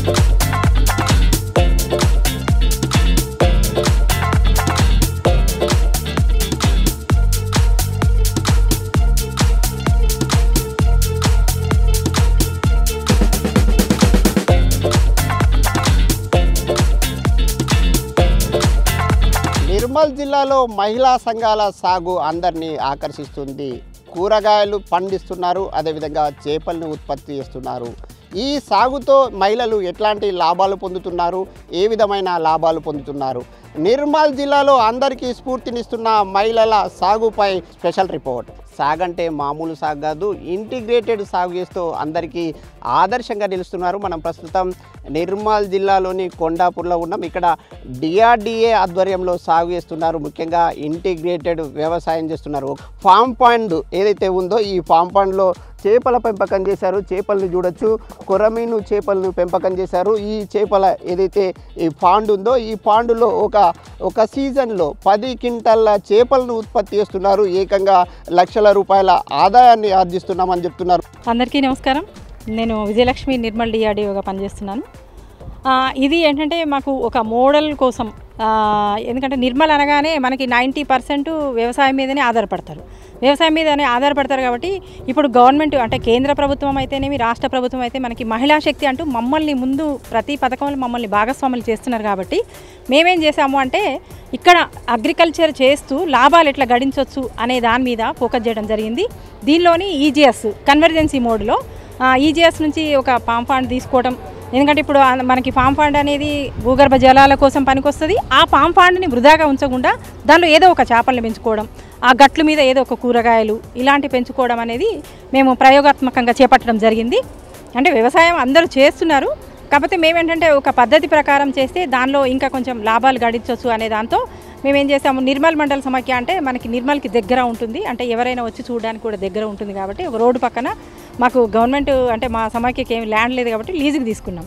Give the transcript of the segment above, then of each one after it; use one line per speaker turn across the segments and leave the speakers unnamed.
నిర్మల్ జిల్లాలో మహిళా సంఘాల సాగు అందరినీ ఆకర్షిస్తుంది. కూరగాయలు పండిస్తున్నారు, అదేవిధంగా చేపలను ఉత్పత్తి చేస్తున్నారు. ఈ సాగుతో మహిళలు ఎట్లాంటి లాభాలు పొందుతున్నారు, ఏ విధమైన లాభాలు పొందుతున్నారు? నిర్మల్ జిల్లాలో అందరికీ స్ఫూర్తినిస్తున్న మహిళల సాగుపై స్పెషల్ రిపోర్ట్. సాగంటే మామూలు సాగు కాదు, ఇంటిగ్రేటెడ్ సాగు చేస్తూ అందరికీ ఆదర్శంగా నిలుస్తున్నారు. మనం ప్రస్తుతం నిర్మల్ జిల్లాలోని కొండాపూర్లో ఉన్నాం. ఇక్కడ డిఆర్డిఏ ఆధ్వర్యంలో సాగు చేస్తున్నారు. ముఖ్యంగా ఇంటిగ్రేటెడ్ వ్యవసాయం చేస్తున్నారు. ఫామ్ పాండ్ ఏదైతే ఉందో ఈ ఫామ్ పాండ్లో చేపల పెంపకం చేశారు. చేపలను చూడొచ్చు, కొరమీను చేపలను పెంపకం చేశారు. ఈ చేపల ఏదైతే ఈ పాండ్ ఉందో ఈ పాండులో ఒక సీజన్లో 10 క్వింటాల చేపలను ఉత్పత్తి చేస్తున్నారు. ఏకంగా లక్షల రూపాయల ఆదాయాన్ని ఆర్జిస్తున్నామని చెప్తున్నారు.
అందరికీ నమస్కారం. నేను విజయలక్ష్మి నిర్మల్ డిఆర్డిఓగా పనిచేస్తున్నాను. ఇది ఏంటంటే మాకు ఒక మోడల్ కోసం, ఎందుకంటే నిర్మల్ అనగానే మనకి 90% వ్యవసాయం మీదనే ఆధారపడతారు కాబట్టి ఇప్పుడు గవర్నమెంట్ అంటే కేంద్ర ప్రభుత్వం అయితేనేమి రాష్ట్ర ప్రభుత్వం అయితే మనకి మహిళా శక్తి అంటూ మమ్మల్ని ముందు ప్రతి పథకంలో మమ్మల్ని భాగస్వాములు చేస్తున్నారు. కాబట్టి మేమేం చేసాము అంటే ఇక్కడ అగ్రికల్చర్ చేస్తూ లాభాలు ఎట్లా గడించవచ్చు అనే దాని మీద ఫోకస్ చేయడం జరిగింది. దీనిలోని ఈజీఎస్ కన్వర్జెన్సీ మోడ్లో ఈజీఎస్ నుంచి ఒక పామ్ ఫండ్ తీసుకోవడం. ఎందుకంటే ఇప్పుడు మనకి పామ్ ఫండ్ అనేది భూగర్భ జలాల కోసం పనికొస్తుంది. ఆ పామ్ ఫండ్ని వృధాగా ఉంచకుండా దానిలో ఏదో ఒక చేపలను పెంచుకోవడం, ఆ గట్ల మీద ఏదో ఒక కూరగాయలు ఇలాంటి పెంచుకోవడం అనేది మేము ప్రయోగాత్మకంగా చేపట్టడం జరిగింది. అంటే వ్యవసాయం అందరూ చేస్తున్నారు, కాకపోతే మేమేంటంటే ఒక పద్ధతి ప్రకారం చేస్తే దానిలో ఇంకా కొంచెం లాభాలు గడించవచ్చు అనే దాంతో మేమేం చేసాము, నిర్మల్ మండల సమాఖ్య అంటే మనకి నిర్మల్కి దగ్గర ఉంటుంది, అంటే ఎవరైనా వచ్చి చూడడానికి కూడా దగ్గర ఉంటుంది. కాబట్టి ఒక రోడ్డు పక్కన మాకు గవర్నమెంట్ అంటే మా సమాఖ్యకి ఏమి ల్యాండ్ లేదు కాబట్టి లీజుకి తీసుకున్నాం.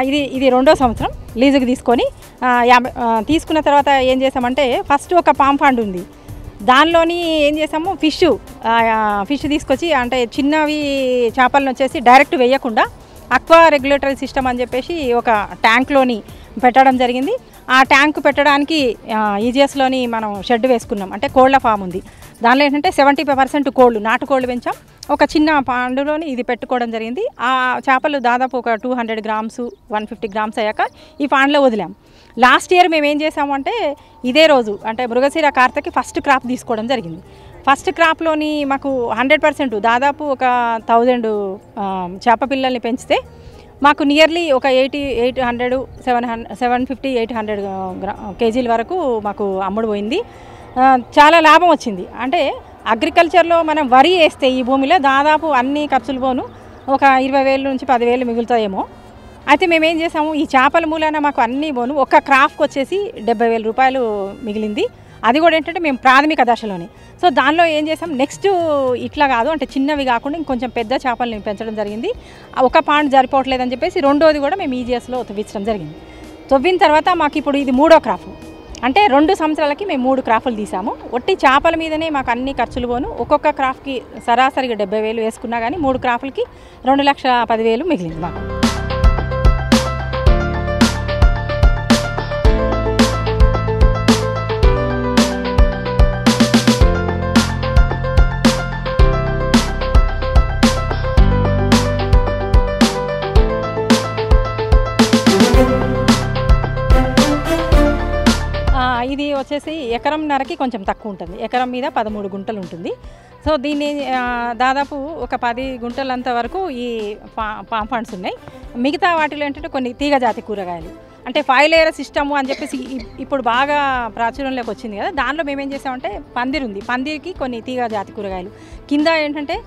ఇది 2వ సంవత్సరం లీజుకి తీసుకొని తీసుకున్న తర్వాత ఏం చేసామంటే ఫస్ట్ ఒక పామ్ ఫండ్ ఉంది, దానిలోని ఏం చేసాము ఫిష్ తీసుకొచ్చి అంటే చిన్నవి చేపలను వచ్చేసి డైరెక్ట్ వేయకుండా అక్వా రెగ్యులేటరీ సిస్టమ్ అని చెప్పేసి ఒక ట్యాంక్లోని పెట్టడం జరిగింది. ఆ ట్యాంక్ పెట్టడానికి ఈజీఎస్లోని మనం షెడ్ వేసుకున్నాం. అంటే కోళ్ల ఫామ్ ఉంది, దానిలో ఏంటంటే 75% కోళ్ళు నాటుకోళ్ళు పెంచాం. ఒక చిన్న పాండులోని ఇది పెట్టుకోవడం జరిగింది. ఆ చేపలు దాదాపు ఒక 200 గ్రామ్స్ 150 గ్రామ్స్ అయ్యాక ఈ పాండ్లో వదిలాం. లాస్ట్ ఇయర్ మేము ఏం చేసామంటే ఇదే రోజు అంటే మృగశిర కార్తెకి ఫస్ట్ క్రాప్ తీసుకోవడం జరిగింది. ఫస్ట్ క్రాప్లోని మాకు 100% దాదాపు ఒక 1000 చేప పిల్లల్ని పెంచితే మాకు నియర్లీ ఒక 800 750 800 కేజీల వరకు మాకు అమ్ముడు పోయింది. చాలా లాభం వచ్చింది. అంటే అగ్రికల్చర్లో మనం వరి వేస్తే ఈ భూమిలో దాదాపు అన్ని ఖర్చులు పోను ఒక 20,000 నుంచి 10,000 మిగులుతాయేమో. అయితే మేమేం చేసాము, ఈ చేపల మూలాన మాకు అన్నీ పోను ఒక క్రాఫ్కి వచ్చేసి 70,000 రూపాయలు మిగిలింది. అది కూడా ఏంటంటే మేము ప్రాథమిక దశలోనే. సో దానిలో ఏం చేసాం, నెక్స్ట్ ఇట్లా కాదు అంటే చిన్నవి కాకుండా ఇంకొంచెం పెద్ద చేపల్ని పెంచడం జరిగింది. ఒక పాండ్ సరిపోవట్లేదని చెప్పేసి 2వది కూడా మేము ఈజీఎస్లో తవ్వించడం జరిగింది. తవ్విన తర్వాత మాకు ఇప్పుడు ఇది 3వ క్రాఫ్. అంటే 2 సంవత్సరాలకి మేము 3 క్రాఫ్లు తీసాము. ఒట్టి చేపల మీదనే మాకు అన్ని ఖర్చులు పోను. ఒక్కొక్క క్రాఫ్కి సరాసరిగా 70,000 వేసుకున్నా కానీ 3 క్రాఫ్లకి 2,10,000 మిగిలింది మాకు. ఇది వచ్చేసి ఎకరంన్నరకి కొంచెం తక్కువ ఉంటుంది, ఎకరం మీద 13 గుంటలు ఉంటుంది. సో దీన్ని దాదాపు ఒక 10 గుంటలంత వరకు ఈ పామ్ ఫండ్స్ ఉన్నాయి. మిగతా వాటిలో ఏంటంటే కొన్ని తీగ జాతి కూరగాయలు అంటే 5 లేయర్ సిస్టమ్ అని చెప్పేసి ఇప్పుడు బాగా ప్రాచుర్యంలోకి వచ్చింది కదా. దానిలో మేమేం చేసామంటే పందిరి ఉంది, పందిరికి కొన్ని తీగ జాతి కూరగాయలు కింద ఏంటంటే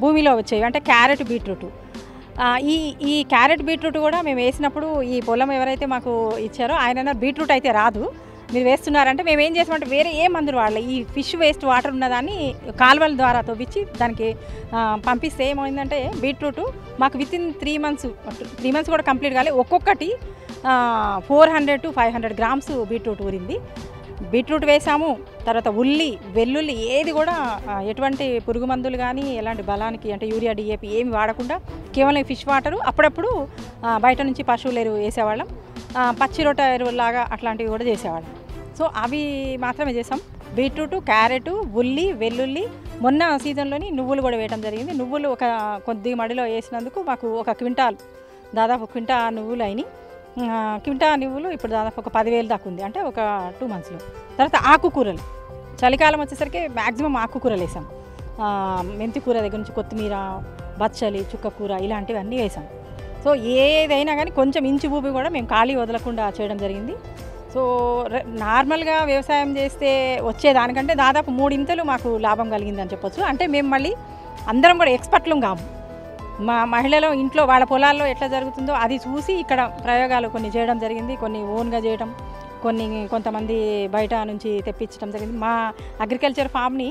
భూమిలో వచ్చేవి అంటే క్యారెట్ బీట్రూట్. ఈ క్యారెట్ బీట్రూట్ కూడా మేము వేసినప్పుడు ఈ పొలం ఎవరైతే మాకు ఇచ్చారో ఆయన బీట్రూట్ అయితే రాదు మీరు వేస్తున్నారంటే మేము ఏం చేసామంటే వేరే ఏ మందులు వాడలే, ఈ ఫిష్ వేస్ట్ వాటర్ ఉన్నదాన్ని కాలువల ద్వారా తవ్వించి దానికి పంపిస్తే ఏమైందంటే బీట్రూట్ మాకు వితిన్ 3 మంత్స్ కూడా కంప్లీట్ కాలే, ఒక్కొక్కటి 400 to 500 గ్రామ్స్ బీట్రూట్ ఊరింది. బీట్రూట్ వేసాము, తర్వాత ఉల్లి వెల్లుల్లి ఏది కూడా ఎటువంటి పురుగు మందులు కానీ ఎలాంటి బలానికి అంటే యూరియా డిఏపి ఏమి వాడకుండా కేవలం ఫిష్ వాటరు, అప్పుడప్పుడు బయట నుంచి పశువుల ఎరువు వేసేవాళ్ళం, పచ్చి రొట్ట ఎరువులాగా అట్లాంటివి కూడా చేసేవాళ్ళం. సో అవి మాత్రమే చేసాం. బీట్రూట్, క్యారెట్, ఉల్లి, వెల్లుల్లి, మొన్న సీజన్లోని నువ్వులు కూడా వేయడం జరిగింది. నువ్వులు ఒక కొద్ది మడిలో వేసినందుకు మాకు ఒక క్వింటాల్, దాదాపు క్వింటా నువ్వులు అయినాయి. క్వింటా నువ్వులు ఇప్పుడు దాదాపు ఒక 10,000 దాకా ఉంది, అంటే ఒక 2 monthsలో. తర్వాత ఆకుకూరలు, చలికాలం వచ్చేసరికి మ్యాక్సిమం ఆకుకూరలు వేసాం. మెంతి కూర దగ్గర నుంచి కొత్తిమీర, బచ్చలి, చుక్కకూర ఇలాంటివన్నీ వేసాం. సో ఏదైనా కానీ కొంచెం ఇంచు భూమి కూడా మేము ఖాళీ వదలకుండా చేయడం జరిగింది. సో నార్మల్గా వ్యవసాయం చేస్తే వచ్చేదానికంటే దాదాపు 3 ఇంతలు మాకు లాభం కలిగిందని చెప్పొచ్చు. అంటే మేము మళ్ళీ అందరం కూడా ఎక్స్పర్ట్లు కాము. మా మహిళలు ఇంట్లో వాళ్ళ పొలాల్లో ఎట్లా జరుగుతుందో అది చూసి ఇక్కడ ప్రయోగాలు కొన్ని చేయడం జరిగింది. కొన్ని ఓన్గా చేయడం, కొంతమంది బయట నుంచి తెప్పించడం జరిగింది. మా అగ్రికల్చర్ ఫామ్ని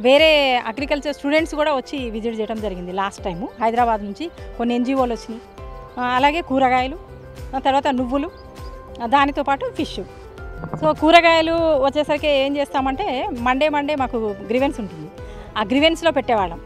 వేరే అగ్రికల్చర్ స్టూడెంట్స్ కూడా వచ్చి విజిట్ చేయడం జరిగింది. లాస్ట్ టైము హైదరాబాద్ నుంచి కొన్ని NGOలు వచ్చినాయి. అలాగే కూరగాయలు, తర్వాత నువ్వులు, దానితో పాటు ఫిష్. సో కూరగాయలు వచ్చేసరికి ఏం చేస్తామంటే మండే మాకు గ్రివెన్స్ ఉంటుంది, ఆ గ్రివెన్స్లో పెట్టేవాళ్ళం.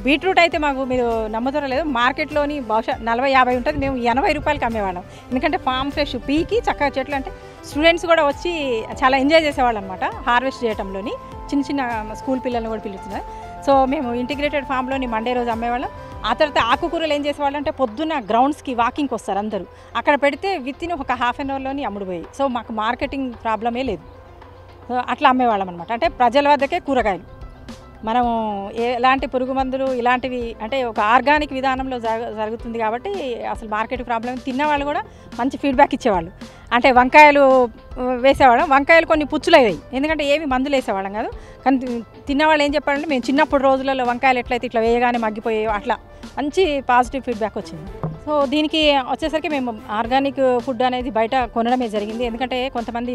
బీట్రూట్ అయితే మాకు మీరు నమ్ముతారో లేదో మార్కెట్లోని బహుశా 40-50 ఉంటుంది, మేము 80 రూపాయలకి అమ్మేవాళ్ళం. ఎందుకంటే ఫామ్ ఫ్రెష్ పీకి చక్కగా చెట్లు, అంటే స్టూడెంట్స్ కూడా వచ్చి చాలా ఎంజాయ్ చేసేవాళ్ళు అనమాట హార్వెస్ట్ చేయడంలోని. చిన్న స్కూల్ పిల్లల్ని కూడా పిలుస్తున్నారు. సో మేము ఇంటిగ్రేటెడ్ ఫామ్లోని మండే రోజు అమ్మేవాళ్ళం. ఆ తర్వాత ఆకుకూరలు ఏం చేసేవాళ్ళు అంటే పొద్దున్న గ్రౌండ్స్కి వాకింగ్కి వస్తారు అందరూ, అక్కడ పెడితే విత్తిన్ ఒక ½ an hourలోని అమ్ముడుపోయాయి. సో మాకు మార్కెటింగ్ ప్రాబ్లమే లేదు. సో అట్లా అమ్మేవాళ్ళం అనమాట. అంటే ప్రజల వద్దకే కూరగాయలు, మనం ఎలాంటి పురుగు మందులు ఇలాంటివి అంటే ఒక ఆర్గానిక్ విధానంలో జరుగుతుంది కాబట్టి అసలు మార్కెట్ ప్రాబ్లం. తిన్నవాళ్ళు కూడా మంచి ఫీడ్బ్యాక్ ఇచ్చేవాళ్ళు. అంటే వంకాయలు వేసేవాళ్ళం, వంకాయలు కొన్ని పుచ్చులు అయ్యాయి, ఎందుకంటే ఏమి మందులు వేసేవాళ్ళం కాదు. కానీ తిన్నవాళ్ళు ఏం చెప్పారంటే మేము చిన్నప్పుడు రోజులలో వంకాయలు ఎట్లయితే ఇట్లా వేయగానే మగ్గిపోయాయో అట్లా మంచి పాజిటివ్ ఫీడ్బ్యాక్ వచ్చింది. సో దీనికి వచ్చేసరికి మేము ఆర్గానిక్ ఫుడ్ అనేది బయట కొనడమే జరిగింది. ఎందుకంటే కొంతమంది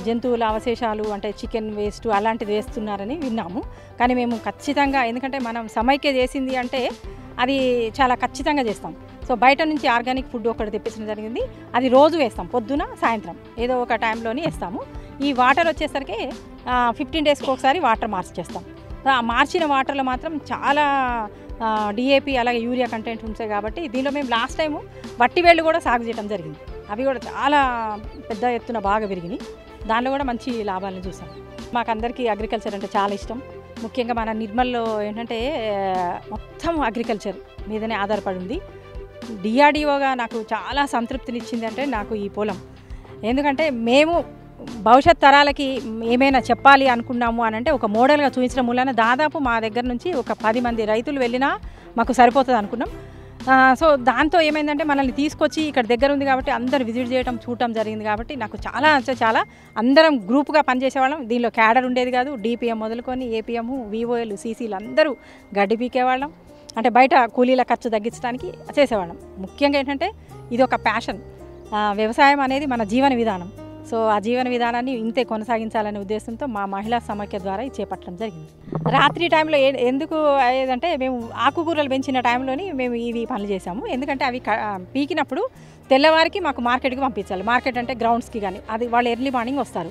జంతువుల అవశేషాలు అంటే చికెన్ వేస్ట్ అలాంటిది వేస్తున్నారని విన్నాము. కానీ మేము ఖచ్చితంగా, ఎందుకంటే మనం సమైక్య చేసింది అంటే అది చాలా ఖచ్చితంగా చేస్తాం. సో బయట నుంచి ఆర్గానిక్ ఫుడ్ ఒకటి తెప్పించడం జరిగింది. అది రోజు వేస్తాం, పొద్దున సాయంత్రం ఏదో ఒక టైంలోని వేస్తాము. ఈ వాటర్ వచ్చేసరికి 15 daysకి ఒకసారి వాటర్ మార్చేస్తాం. మార్చిన వాటర్లో మాత్రం చాలా డిఏపి అలాగే యూరియా కంటెంట్ ఉంటాయి కాబట్టి దీనిలో మేము లాస్ట్ టైము వట్టివేళ్ళు కూడా సాగు చేయడం జరిగింది. అవి కూడా చాలా పెద్ద ఎత్తున బాగా పెరిగినాయి. దానిలో కూడా మంచి లాభాలను చూసాం. మాకు అందరికీ అగ్రికల్చర్ అంటే చాలా ఇష్టం. ముఖ్యంగా మన నిర్మల్లో ఏంటంటే మొత్తం అగ్రికల్చర్ మీదనే ఆధారపడి ఉంది. డిఆర్డిఓగా నాకు చాలా సంతృప్తినిచ్చింది అంటే నాకు ఈ పొలం. ఎందుకంటే మేము భవిష్యత్ తరాలకి ఏమైనా చెప్పాలి అనుకున్నాము అని అంటే ఒక మోడల్గా చూపించడం వలన దాదాపు మా దగ్గర నుంచి ఒక 10 మంది రైతులు వెళ్ళినా మాకు సరిపోతుంది అనుకున్నాం. సో దాంతో ఏమైందంటే మనల్ని తీసుకొచ్చి ఇక్కడ దగ్గర ఉంది కాబట్టి అందరు విజిట్ చేయడం చూడటం జరిగింది. కాబట్టి నాకు చాలా అందరం గ్రూప్గా పనిచేసేవాళ్ళం. దీనిలో క్యాడర్ ఉండేది కాదు. డిపిఎం మొదలుకొని ఏపీఎం, విఓఎల్, సీసీలు అందరూ గడ్డి పీకేవాళ్ళం. అంటే బయట కూలీల ఖర్చు తగ్గించడానికి చేసేవాళ్ళం. ముఖ్యంగా ఏంటంటే ఇది ఒక ప్యాషన్. వ్యవసాయం అనేది మన జీవన విధానం. సో ఆ జీవన విధానాన్ని ఇంతే కొనసాగించాలనే ఉద్దేశంతో మా మహిళా సమైక్య ద్వారా ఇది చేపట్టడం జరిగింది. రాత్రి టైంలో ఎందుకు అయ్యేదంటే మేము ఆకుకూరలు పెంచిన టైంలోని మేము ఇవి పనులు చేసాము. ఎందుకంటే అవి పీకినప్పుడు తెల్లవారికి మాకు మార్కెట్కి పంపించాలి. మార్కెట్ అంటే గ్రౌండ్స్కి కానీ, అది వాళ్ళు ఎర్లీ మార్నింగ్ వస్తారు.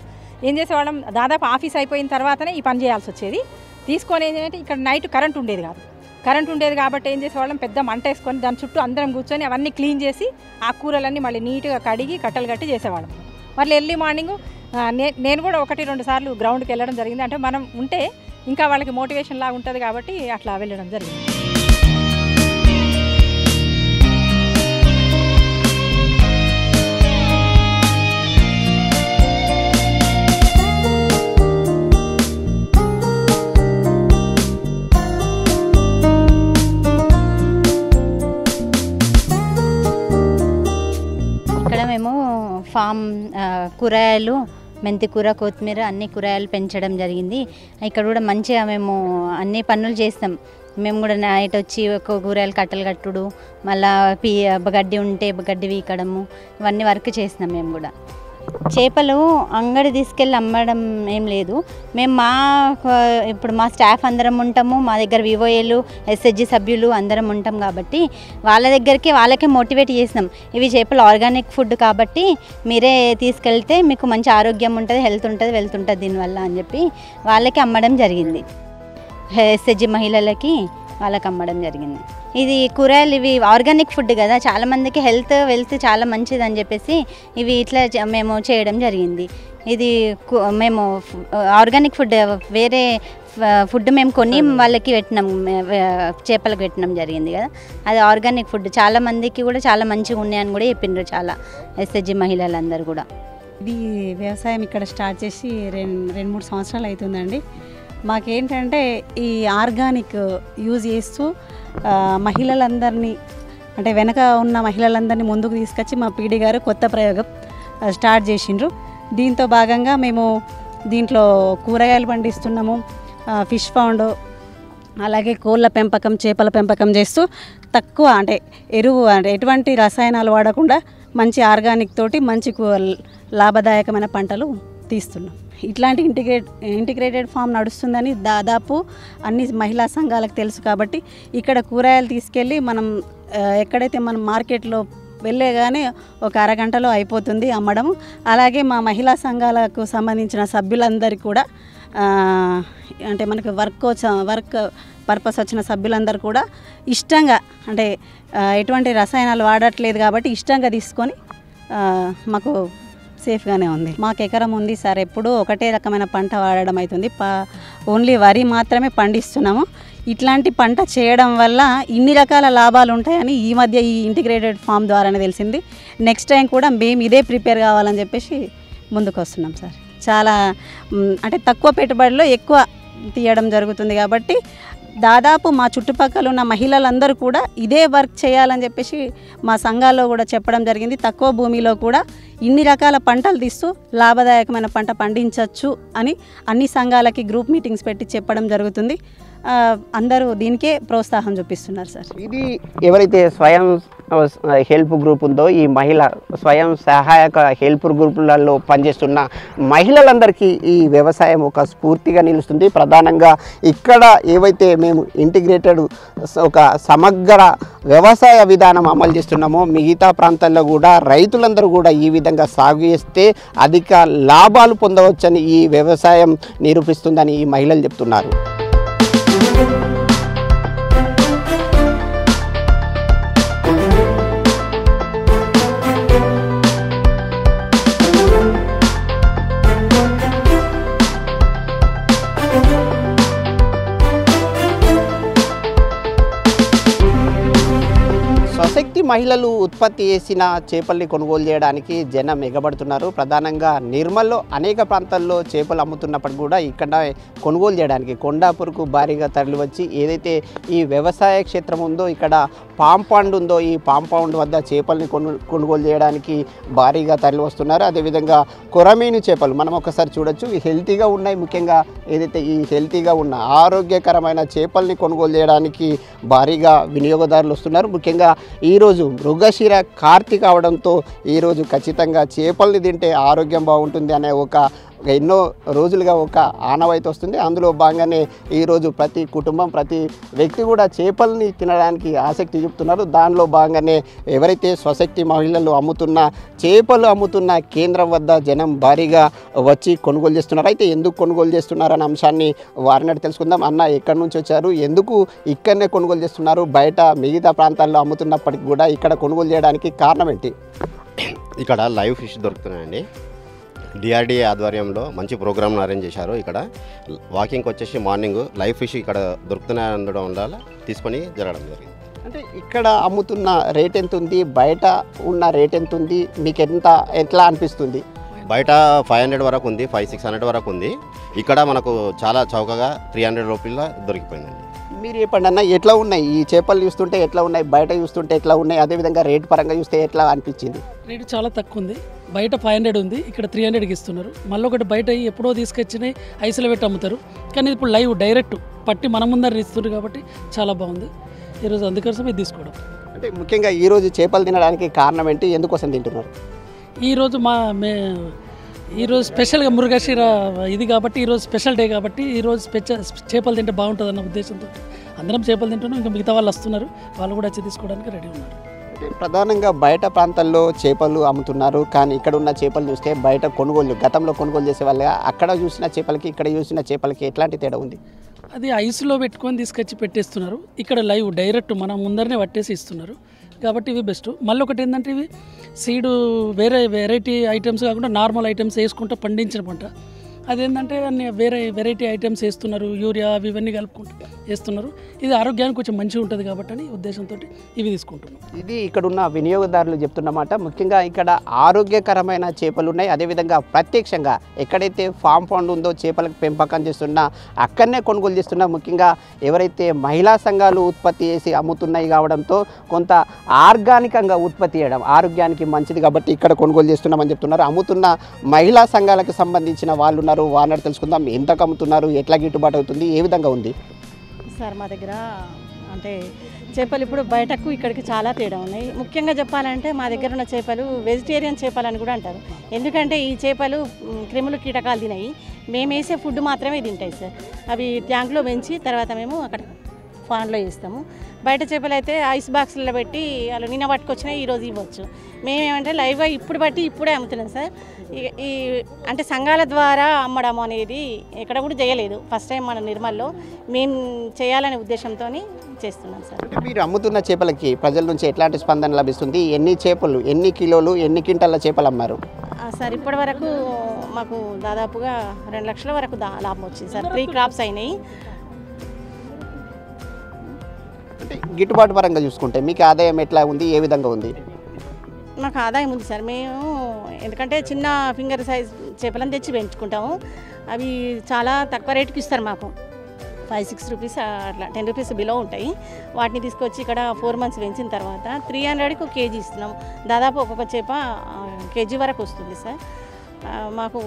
ఏం చేసేవాళ్ళం, దాదాపు ఆఫీస్ అయిపోయిన తర్వాతనే ఈ పని చేయాల్సి వచ్చేది. తీసుకొని ఏంటంటే ఇక్కడ నైట్ కరెంట్ ఉండేది కాదు. కరెంట్ ఉండేది కాబట్టి ఏం చేసేవాళ్ళం, పెద్ద మంట వేసుకొని దాని చుట్టూ అందరం కూర్చొని అవన్నీ క్లీన్ చేసి ఆ కూరలన్నీ మళ్ళీ నీట్గా కడిగి కట్టలు కట్టి చేసేవాళ్ళం. మళ్ళీ ఎర్లీ మార్నింగ్ నేను కూడా 1-2 సార్లు గ్రౌండ్కి వెళ్ళడం జరిగింది. అంటే మనం ఉంటే ఇంకా వాళ్ళకి మోటివేషన్ లాగా ఉంటుంది కాబట్టి అట్లా వెళ్ళడం జరిగింది.
మేము ఫామ్ కూరగాయలు, మెంతి కూర, కొత్తిమీర అన్ని కూరగాయలు పెంచడం జరిగింది. ఇక్కడ కూడా మంచిగా మేము అన్ని పనులు చేస్తాం. మేము కూడా నైట్ వచ్చి కూరగాయలు కట్టలు కట్టుడు, మళ్ళీ గడ్డి ఉంటే గడ్డి వీకడము, ఇవన్నీ వర్క్ చేస్తున్నాం మేము కూడా. చేపలు అంగడి తీసుకెళ్ళి అమ్మడం ఏం లేదు. మేము ఇప్పుడు మా స్టాఫ్ అందరం ఉంటాము, మా దగ్గర వివోఏలు ఎస్హెచ్జి సభ్యులు అందరం ఉంటాం కాబట్టి వాళ్ళకే మోటివేట్ చేసినాం. ఇవి చేపలు ఆర్గానిక్ ఫుడ్ కాబట్టి మీరే తీసుకెళ్తే మీకు మంచి ఆరోగ్యం ఉంటుంది, హెల్త్ ఉంటుంది, వెల్త్ ఉంటుంది దీనివల్ల అని చెప్పి వాళ్ళకి అమ్మడం జరిగింది. ఎస్హెచ్జి మహిళలకి వాళ్ళకి అమ్మడం జరిగింది. ఇది కూరగాయలు ఇవి ఆర్గానిక్ ఫుడ్ కదా, చాలామందికి వెల్త్ చాలా మంచిది అని చెప్పేసి ఇవి ఇట్లా మేము చేయడం జరిగింది. ఇది మేము ఆర్గానిక్ ఫుడ్, వేరే ఫుడ్ మేము కొని వాళ్ళకి పెట్టినాం, చేపలకు పెట్టినాం జరిగింది కదా, అది ఆర్గానిక్ ఫుడ్. చాలామందికి కూడా చాలా మంచిగా ఉన్నాయని కూడా చెప్పిండ్రు చాలా ఎస్హెచ్జి మహిళలందరూ కూడా.
ఇది వ్యవసాయం ఇక్కడ స్టార్ట్ చేసి 2-3 సంవత్సరాలు అవుతుందండి. మాకేంటంటే ఈ ఆర్గానిక్ యూజ్ చేస్తూ మహిళలందరినీ, అంటే వెనక ఉన్న మహిళలందరినీ ముందుకు తీసుకొచ్చి మా పీడీ గారు కొత్త ప్రయోగం స్టార్ట్ చేసిండ్రు. దీంతో భాగంగా మేము దీంట్లో కూరగాయలు పండిస్తున్నాము, ఫిష్ పౌండ్, అలాగే కోళ్ళ పెంపకం, చేపల పెంపకం చేస్తూ తక్కువ అంటే ఎరువు అంటే ఎటువంటి రసాయనాలు వాడకుండా మంచి ఆర్గానిక్ తోటి మంచి లాభదాయకమైన పంటలు తీస్తున్నాం. ఇట్లాంటి ఇంటిగ్రేటెడ్ ఫామ్ నడుస్తుందని దాదాపు అన్ని మహిళా సంఘాలకు తెలుసు కాబట్టి ఇక్కడ కూరగాయలు తీసుకెళ్ళి మనం ఎక్కడైతే మనం మార్కెట్లో వెళ్ళేగానే ఒక అరగంటలో అయిపోతుంది అమ్మడం. అలాగే మా మహిళా సంఘాలకు సంబంధించిన సభ్యులందరికీ కూడా అంటే మనకు వర్క్ పర్పస్ వచ్చిన సభ్యులందరూ కూడా ఇష్టంగా, అంటే ఎటువంటి రసాయనాలు వాడట్లేదు కాబట్టి ఇష్టంగా తీసుకొని మాకు సేఫ్గానే ఉంది. మాకు ఎకరం ఉంది సార్, ఎప్పుడూ ఒకటే రకమైన పంట వాడడం అవుతుంది, ఓన్లీ వరి మాత్రమే పండిస్తున్నాము. ఇట్లాంటి పంట చేయడం వల్ల ఇన్ని రకాల లాభాలు ఉంటాయని ఈ మధ్య ఈ ఇంటిగ్రేటెడ్ ఫామ్ ద్వారానే తెలిసింది. నెక్స్ట్ టైం కూడా మేము ఇదే ప్రిపేర్ కావాలని చెప్పేసి ముందుకు వస్తున్నాం సార్. చాలా అంటే తక్కువ పెట్టుబడిలో ఎక్కువ తీయడం జరుగుతుంది కాబట్టి దాదాపు మా చుట్టుపక్కల ఉన్న మహిళలందరూ కూడా ఇదే వర్క్ చేయాలని చెప్పేసి మా సంఘాల్లో కూడా చెప్పడం జరిగింది. తక్కువ భూమిలో కూడా ఇన్ని రకాల పంటలు తీస్తూ లాభదాయకమైన పంట పండించవచ్చు అని అన్ని సంఘాలకి గ్రూప్ మీటింగ్స్ పెట్టి చెప్పడం జరుగుతుంది. అందరూ దీనికే ప్రోత్సాహం చూపిస్తున్నారు సార్.
ఇది ఎవరైతే స్వయం హెల్ప్ గ్రూప్ ఉందో ఈ మహిళ స్వయం సహాయక హెల్ప్ గ్రూపులలో పనిచేస్తున్న మహిళలందరికీ ఈ వ్యవసాయం ఒక స్ఫూర్తిగా నిలుస్తుంది. ప్రధానంగా ఇక్కడ ఏవైతే మేము ఇంటిగ్రేటెడ్ ఒక సమగ్ర వ్యవసాయ విధానం అమలు చేస్తున్నామో మిగతా ప్రాంతాల్లో కూడా రైతులందరూ కూడా ఈ విధంగా సాగు చేస్తే అధిక లాభాలు పొందవచ్చని ఈ వ్యవసాయం నిరూపిస్తుందని ఈ మహిళలు చెప్తున్నారు. స్వశక్తి మహిళలు ఉత్పత్తి చేసిన చేపల్ని కొనుగోలు చేయడానికి జనం ఎగబడుతున్నారు. ప్రధానంగా నిర్మల్లో అనేక ప్రాంతాల్లో చేపలు అమ్ముతున్నప్పటికీ కూడా ఇక్కడ కొనుగోలు చేయడానికి కొండాపూర్కు భారీగా తరలి వచ్చి ఏదైతే ఈ వ్యవసాయ క్షేత్రం ఉందో ఇక్కడ పాంపౌండ్ ఉందో ఈ పాంపౌండ్ వద్ద చేపల్ని కొనుగోలు చేయడానికి భారీగా తరలి వస్తున్నారు. అదేవిధంగా కొరమీను చేపలు మనం ఒకసారి చూడొచ్చు, ఇవి హెల్తీగా ఉన్నాయి. ముఖ్యంగా ఏదైతే ఈ హెల్తీగా ఉన్న ఆరోగ్యకరమైన చేపల్ని కొనుగోలు చేయడానికి భారీగా వినియోగదారులు వస్తున్నారు. ముఖ్యంగా ఈరోజు మృగశిర కార్తీక అవడంతో ఈరోజు ఖచ్చితంగా చేపల్ని తింటే ఆరోగ్యం బాగుంటుంది అనే ఎన్నో రోజులుగా ఒక ఆనవాయితీ వస్తుంది. అందులో భాగంగానే ఈరోజు ప్రతి కుటుంబం ప్రతి వ్యక్తి కూడా చేపల్ని తినడానికి ఆసక్తి చూపుతున్నారు. దానిలో భాగంగానే ఎవరైతే స్వశక్తి మహిళలు చేపలు అమ్ముతున్న కేంద్రం వద్ద జనం భారీగా వచ్చి కొనుగోలు చేస్తున్నారు. అయితే ఎందుకు కొనుగోలు చేస్తున్నారనే అంశాన్ని వారిని తెలుసుకుందాం. అన్న ఎక్కడి నుంచి వచ్చారు, ఎందుకు ఇక్కడనే కొనుగోలు చేస్తున్నారు, బయట మిగతా ప్రాంతాల్లో అమ్ముతున్నప్పటికీ కూడా ఇక్కడ కొనుగోలు చేయడానికి కారణం ఏంటి?
ఇక్కడ లైవ్ ఫిష్ దొరుకుతున్నాయండి. డిఆర్డీఏ ఆధ్వర్యంలో మంచి ప్రోగ్రామ్ను అరేంజ్ చేశారు. ఇక్కడ వాకింగ్కి వచ్చేసి మార్నింగ్ లైవ్ ఫిష్ ఇక్కడ దొరుకుతున్నాయి ఉండడం వల్ల తీసుకొని జరగడం జరిగింది.
అంటే ఇక్కడ అమ్ముతున్న రేట్ ఎంత ఉంది, బయట ఉన్న రేట్ ఎంత ఉంది, మీకు ఎట్లా అనిపిస్తుంది?
బయట 500 వరకు ఉంది, 500-600 వరకు ఉంది. ఇక్కడ మనకు చాలా చౌకగా 300 రూపాయల దొరికిపోయిందండి.
మీరు చెప్పండి అన్న, ఎట్లా ఉన్నాయి ఈ చేపలు చూస్తుంటే, ఎట్లా ఉన్నాయి బయట చూస్తుంటే ఎట్లా ఉన్నాయి, అదేవిధంగా రేట్ పరంగా చూస్తే ఎట్లా అనిపించింది?
రేటు చాలా తక్కువ ఉంది. బయట 500 ఉంది, ఇక్కడ 300కి ఇస్తున్నారు. మళ్ళీ ఒకటి బయట ఎప్పుడో తీసుకొచ్చినాయి ఐసులో పెట్టి అమ్ముతారు, కానీ ఇప్పుడు లైవ్ డైరెక్ట్ పట్టి మన ముందర ఇస్తున్నారు కాబట్టి చాలా బాగుంది. ఈరోజు అందుకోసం ఇది తీసుకోవడం.
అంటే ముఖ్యంగా ఈరోజు చేపలు తినడానికి కారణం ఏంటి, ఎందుకోసం తింటున్నారు?
ఈరోజు ఈరోజు స్పెషల్గా మృగశిర ఇది కాబట్టి ఈరోజు స్పెషల్ డే కాబట్టి ఈరోజు చేపలు తింటే బాగుంటుంది అన్న ఉద్దేశంతో అందరం చేపలు తింటున్నాం. ఇంకా మిగతా వాళ్ళు వస్తున్నారు, వాళ్ళు కూడా వచ్చి తీసుకోవడానికి రెడీ ఉన్నారు.
ప్రధానంగా బయట ప్రాంతాల్లో చేపలు అమ్ముతున్నారు, కానీ ఇక్కడ ఉన్న చేపలు చూస్తే బయట గతంలో కొనుగోలు చేసే వాళ్ళగా అక్కడ చూసిన చేపలకి ఇక్కడ చూసిన చేపలకి ఎట్లాంటి తేడా ఉంది?
అది ఐస్లో పెట్టుకొని తీసుకొచ్చి పెట్టేస్తున్నారు. ఇక్కడ లైవ్ డైరెక్ట్ మన ముందరనే పట్టేసి ఇస్తున్నారు కాబట్టి ఇవి బెస్ట్. మళ్ళీ ఒకటి ఏంటంటే ఇవి సీడు వెరైటీ ఐటమ్స్ కాకుండా నార్మల్ ఐటమ్స్ వేసుకుంటూ పండించిన పంట. అదేంటంటే అన్ని వెరైటీ ఐటమ్స్ వేస్తున్నారు, యూరియా అవి ఇవన్నీ కలుపుకుంటూ వేస్తున్నారు. ఇది ఆరోగ్యానికి కొంచెం మంచిగా ఉంటుంది కాబట్టి అని ఉద్దేశంతో ఇవి తీసుకుంటున్నాం.
ఇది ఇక్కడున్న వినియోగదారులు చెప్తున్నమాట. ముఖ్యంగా ఇక్కడ ఆరోగ్యకరమైన చేపలు ఉన్నాయి. అదేవిధంగా ప్రత్యక్షంగా ఎక్కడైతే ఫామ్ పండ్ ఉందో చేపలకు పెంపకం చేస్తున్నా అక్కడనే కొనుగోలు చేస్తున్నా. ముఖ్యంగా ఎవరైతే మహిళా సంఘాలు ఉత్పత్తి చేసి అమ్ముతున్నాయి కావడంతో కొంత ఆర్గానికంగా ఉత్పత్తి చేయడం ఆరోగ్యానికి మంచిది కాబట్టి ఇక్కడ కొనుగోలు చేస్తున్నామని చెప్తున్నారు. అమ్ముతున్న మహిళా సంఘాలకు సంబంధించిన వాళ్ళు ఉన్నారు, వారిని తెలుసుకుందాం. ఎంతకు అమ్ముతున్నారు, ఎట్లా గిట్టుబాటు అవుతుంది, ఏ విధంగా ఉంది?
సార్ మా దగ్గర అంటే చేపలు ఇప్పుడు బయటకు ఇక్కడికి చాలా తేడా ఉన్నాయి. ముఖ్యంగా చెప్పాలంటే మా దగ్గర ఉన్న చేపలు వెజిటేరియన్ చేపలు అని కూడా అంటారు. ఎందుకంటే ఈ చేపలు క్రిములు కీటకాలు తినాయి, మేము వేసే ఫుడ్ మాత్రమే తింటాయి సార్. అవి ట్యాంక్లో పెంచి తర్వాత మేము అక్కడ ఫాన్లో వేస్తాము. బయట చేపలు అయితే ఐస్ బాక్స్లో పెట్టి వాళ్ళు నిన్న పట్టుకొచ్చినా ఈరోజు ఇవ్వచ్చు. మేమేమంటే లైవ్గా ఇప్పుడే అమ్ముతున్నాం సార్. ఈ అంటే సంఘాల ద్వారా అమ్మడం అనేది ఎక్కడ కూడా చేయలేదు. ఫస్ట్ టైం మన నిర్మల్లో మేము చేయాలనే ఉద్దేశంతో చేస్తున్నాం సార్.
మీరు అమ్ముతున్న చేపలకి ప్రజల నుంచి ఎట్లాంటి స్పందన లభిస్తుంది? ఎన్ని చేపలు, ఎన్ని కిలోలు, ఎన్ని క్వింటాల చేపలు అమ్మారు?
సార్ ఇప్పటి వరకు మాకు దాదాపుగా 2 లక్షల వరకు లాభం వచ్చింది సార్. 3 క్రాప్స్ అయినాయి.
అంటే గిట్టుబాటు పరంగా చూసుకుంటే మీకు ఆదాయం ఎట్లా ఉంది, ఏ విధంగా ఉంది?
మాకు ఆదాయం ఉంది సార్. మేము ఎందుకంటే చిన్న ఫింగర్ సైజ్ చేపలను తెచ్చి పెంచుకుంటాము. అవి చాలా తక్కువ రేటుకి ఇస్తారు మాకు. 5-6 రూపీస్ అట్లా 10 రూపీస్ బిలో ఉంటాయి. వాటిని తీసుకొచ్చి ఇక్కడ 4 మంత్స్ పెంచిన తర్వాత 300కి 1 కేజీ ఇస్తున్నాం. దాదాపు ఒక్కొక్క చేప కేజీ వరకు వస్తుంది సార్. మాకు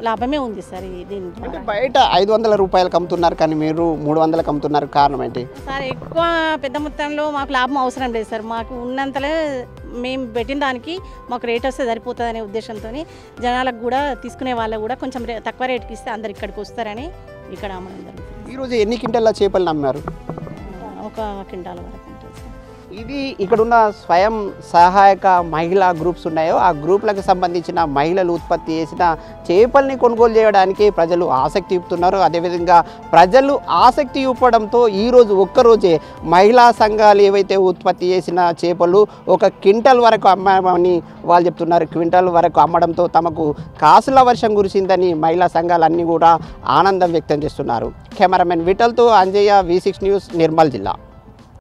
లాభమే ఉంది సార్ దీని ద్వారా.
బయట 500 రూపాయలకు అమ్ముతున్నారు కానీ మీరు 300లకు అమ్ముతున్నారు, కారణం ఏంటి
సార్? ఎక్కువ పెద్ద మొత్తంలో మాకు లాభం అవసరం లేదు సార్. మాకు ఉన్నంతలే మేము పెట్టిన దానికి మాకు రేట్ వస్తే సరిపోతుంది అనే ఉద్దేశంతో జనాలకు కూడా తీసుకునే వాళ్ళకు కూడా కొంచెం తక్కువ రేటుకి ఇస్తే అందరు ఇక్కడికి వస్తారని ఇక్కడ అమ్మడం జరుగుతుంది.
ఈరోజు ఎన్ని క్వింటాల చేపలు అమ్మారు?
1 క్వింటాల వరకు ఉంటుంది సార్.
ఇది ఇక్కడున్న స్వయం సహాయక మహిళా గ్రూప్స్ ఉన్నాయో ఆ గ్రూపులకు సంబంధించిన మహిళలు ఉత్పత్తి చేసిన చేపల్ని కొనుగోలు చేయడానికి ప్రజలు ఆసక్తి చూపుతున్నారు. అదేవిధంగా ప్రజలు ఆసక్తి చూపడంతో ఈరోజు ఒక్కరోజే మహిళా సంఘాలు ఏవైతే ఉత్పత్తి చేసిన చేపలు 1 క్వింటల్ వరకు అమ్మామని వాళ్ళు చెప్తున్నారు. క్వింటల్ వరకు అమ్మడంతో తమకు కాసుల వర్షం కురిసిందని మహిళా సంఘాలన్నీ కూడా ఆనందం వ్యక్తం చేస్తున్నారు. కెమెరామెన్ విఠల్తో అంజయ్య, V6 న్యూస్, నిర్మల్ జిల్లా.